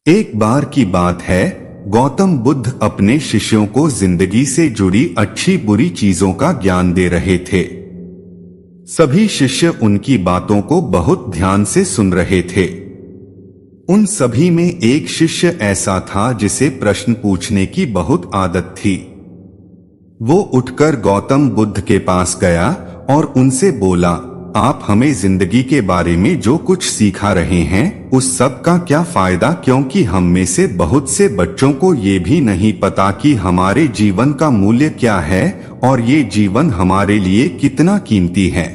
एक बार की बात है, गौतम बुद्ध अपने शिष्यों को जिंदगी से जुड़ी अच्छी बुरी चीजों का ज्ञान दे रहे थे। सभी शिष्य उनकी बातों को बहुत ध्यान से सुन रहे थे। उन सभी में एक शिष्य ऐसा था जिसे प्रश्न पूछने की बहुत आदत थी। वो उठकर गौतम बुद्ध के पास गया और उनसे बोला, आप हमें जिंदगी के बारे में जो कुछ सिखा रहे हैं उस सब का क्या फायदा, क्योंकि हम में से बहुत से बच्चों को ये भी नहीं पता कि हमारे जीवन का मूल्य क्या है और ये जीवन हमारे लिए कितना कीमती है।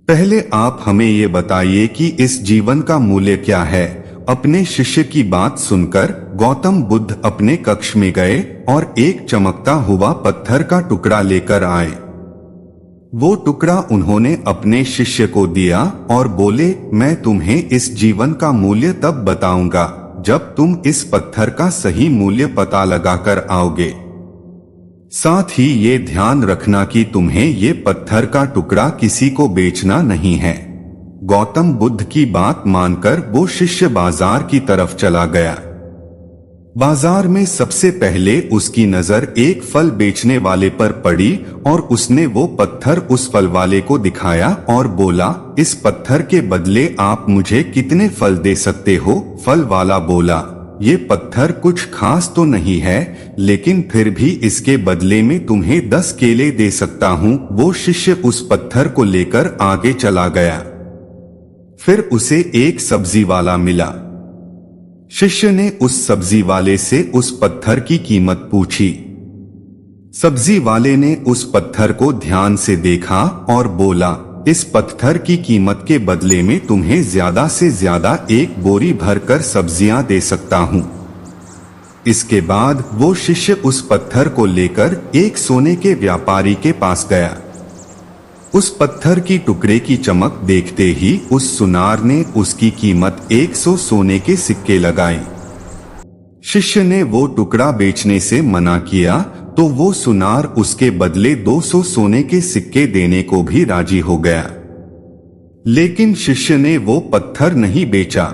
पहले आप हमें ये बताइए कि इस जीवन का मूल्य क्या है। अपने शिष्य की बात सुनकर गौतम बुद्ध अपने कक्ष में गए और एक चमकता हुआ पत्थर का टुकड़ा लेकर आए। वो टुकड़ा उन्होंने अपने शिष्य को दिया और बोले, मैं तुम्हें इस जीवन का मूल्य तब बताऊंगा जब तुम इस पत्थर का सही मूल्य पता लगाकर आओगे। साथ ही ये ध्यान रखना कि तुम्हें ये पत्थर का टुकड़ा किसी को बेचना नहीं है। गौतम बुद्ध की बात मानकर वो शिष्य बाजार की तरफ चला गया। बाजार में सबसे पहले उसकी नजर एक फल बेचने वाले पर पड़ी और उसने वो पत्थर उस फल वाले को दिखाया और बोला, इस पत्थर के बदले आप मुझे कितने फल दे सकते हो? फल वाला बोला, ये पत्थर कुछ खास तो नहीं है, लेकिन फिर भी इसके बदले में तुम्हें 10 केले दे सकता हूँ। वो शिष्य उस पत्थर को लेकर आगे चला गया। फिर उसे एक सब्जी वाला मिला। शिष्य ने उस सब्जी वाले से उस पत्थर की कीमत पूछी। सब्जी वाले ने उस पत्थर को ध्यान से देखा और बोला, इस पत्थर की कीमत के बदले में तुम्हें ज्यादा से ज्यादा 1 बोरी भरकर सब्जियां दे सकता हूं। इसके बाद वो शिष्य उस पत्थर को लेकर एक सोने के व्यापारी के पास गया। उस पत्थर की टुकड़े की चमक देखते ही उस सुनार ने उसकी कीमत 100 सोने के सिक्के लगाए। शिष्य ने वो टुकड़ा बेचने से मना किया तो वो सुनार उसके बदले 200 सोने के सिक्के देने को भी राजी हो गया। लेकिन शिष्य ने वो पत्थर नहीं बेचा।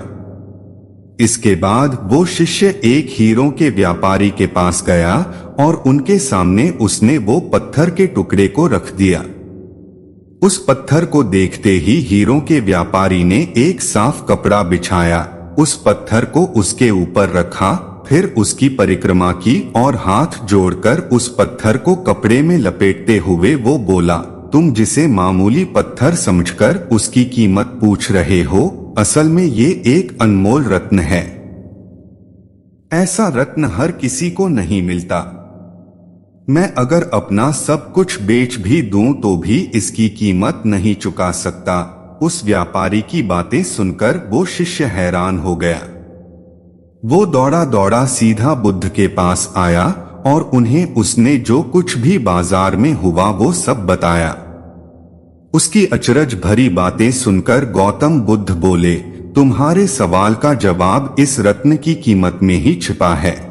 इसके बाद वो शिष्य एक हीरों के व्यापारी के पास गया और उनके सामने उसने वो पत्थर के टुकड़े को रख दिया। उस पत्थर को देखते ही हीरों के व्यापारी ने एक साफ कपड़ा बिछाया, उस पत्थर को उसके ऊपर रखा, फिर उसकी परिक्रमा की और हाथ जोड़कर उस पत्थर को कपड़े में लपेटते हुए वो बोला, तुम जिसे मामूली पत्थर समझकर उसकी कीमत पूछ रहे हो, असल में ये एक अनमोल रत्न है। ऐसा रत्न हर किसी को नहीं मिलता। मैं अगर अपना सब कुछ बेच भी दूं तो भी इसकी कीमत नहीं चुका सकता। उस व्यापारी की बातें सुनकर वो शिष्य हैरान हो गया। वो दौड़ा दौड़ा सीधा बुद्ध के पास आया और उन्हें उसने जो कुछ भी बाजार में हुआ वो सब बताया। उसकी अचरज भरी बातें सुनकर गौतम बुद्ध बोले, तुम्हारे सवाल का जवाब इस रत्न की कीमत में ही छिपा है।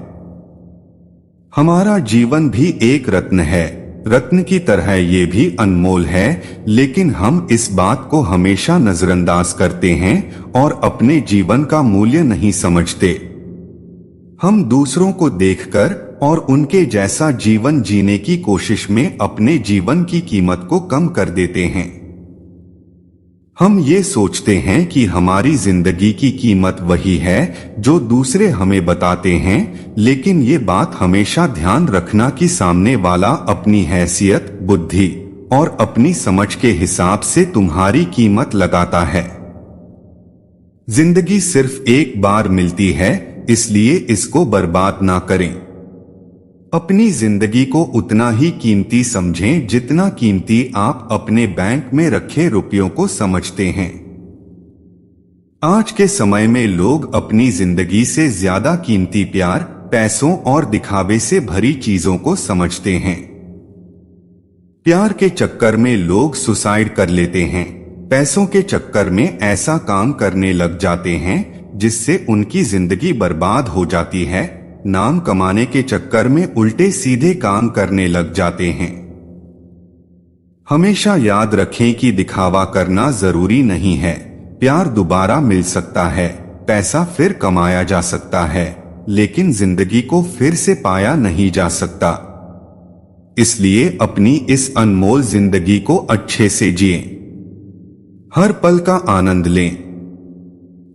हमारा जीवन भी एक रत्न है, रत्न की तरह ये भी अनमोल है, लेकिन हम इस बात को हमेशा नजरअंदाज करते हैं और अपने जीवन का मूल्य नहीं समझते। हम दूसरों को देखकर और उनके जैसा जीवन जीने की कोशिश में अपने जीवन की कीमत को कम कर देते हैं। हम ये सोचते हैं कि हमारी जिंदगी की कीमत वही है जो दूसरे हमें बताते हैं, लेकिन ये बात हमेशा ध्यान रखना कि सामने वाला अपनी हैसियत, बुद्धि और अपनी समझ के हिसाब से तुम्हारी कीमत लगाता है। जिंदगी सिर्फ एक बार मिलती है, इसलिए इसको बर्बाद ना करें। अपनी जिंदगी को उतना ही कीमती समझें जितना कीमती आप अपने बैंक में रखे रुपयों को समझते हैं। आज के समय में लोग अपनी जिंदगी से ज्यादा कीमती प्यार, पैसों और दिखावे से भरी चीजों को समझते हैं। प्यार के चक्कर में लोग सुसाइड कर लेते हैं, पैसों के चक्कर में ऐसा काम करने लग जाते हैं जिससे उनकी जिंदगी बर्बाद हो जाती है, नाम कमाने के चक्कर में उल्टे सीधे काम करने लग जाते हैं। हमेशा याद रखें कि दिखावा करना जरूरी नहीं है। प्यार दोबारा मिल सकता है, पैसा फिर कमाया जा सकता है, लेकिन जिंदगी को फिर से पाया नहीं जा सकता। इसलिए अपनी इस अनमोल जिंदगी को अच्छे से जिएं। हर पल का आनंद लें।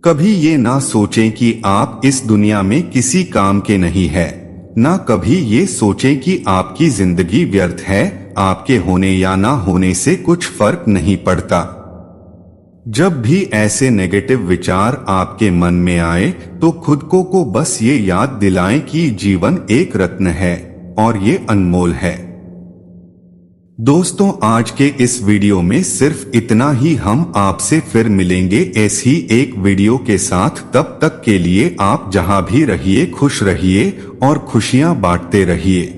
कभी ये ना सोचें कि आप इस दुनिया में किसी काम के नहीं है, ना कभी ये सोचें कि आपकी जिंदगी व्यर्थ है। आपके होने या ना होने से कुछ फर्क नहीं पड़ता। जब भी ऐसे नेगेटिव विचार आपके मन में आए तो खुद को बस ये याद दिलाएं कि जीवन एक रत्न है और ये अनमोल है। दोस्तों, आज के इस वीडियो में सिर्फ इतना ही। हम आपसे फिर मिलेंगे ऐसी एक वीडियो के साथ। तब तक के लिए आप जहां भी रहिए खुश रहिए और खुशियां बांटते रहिए।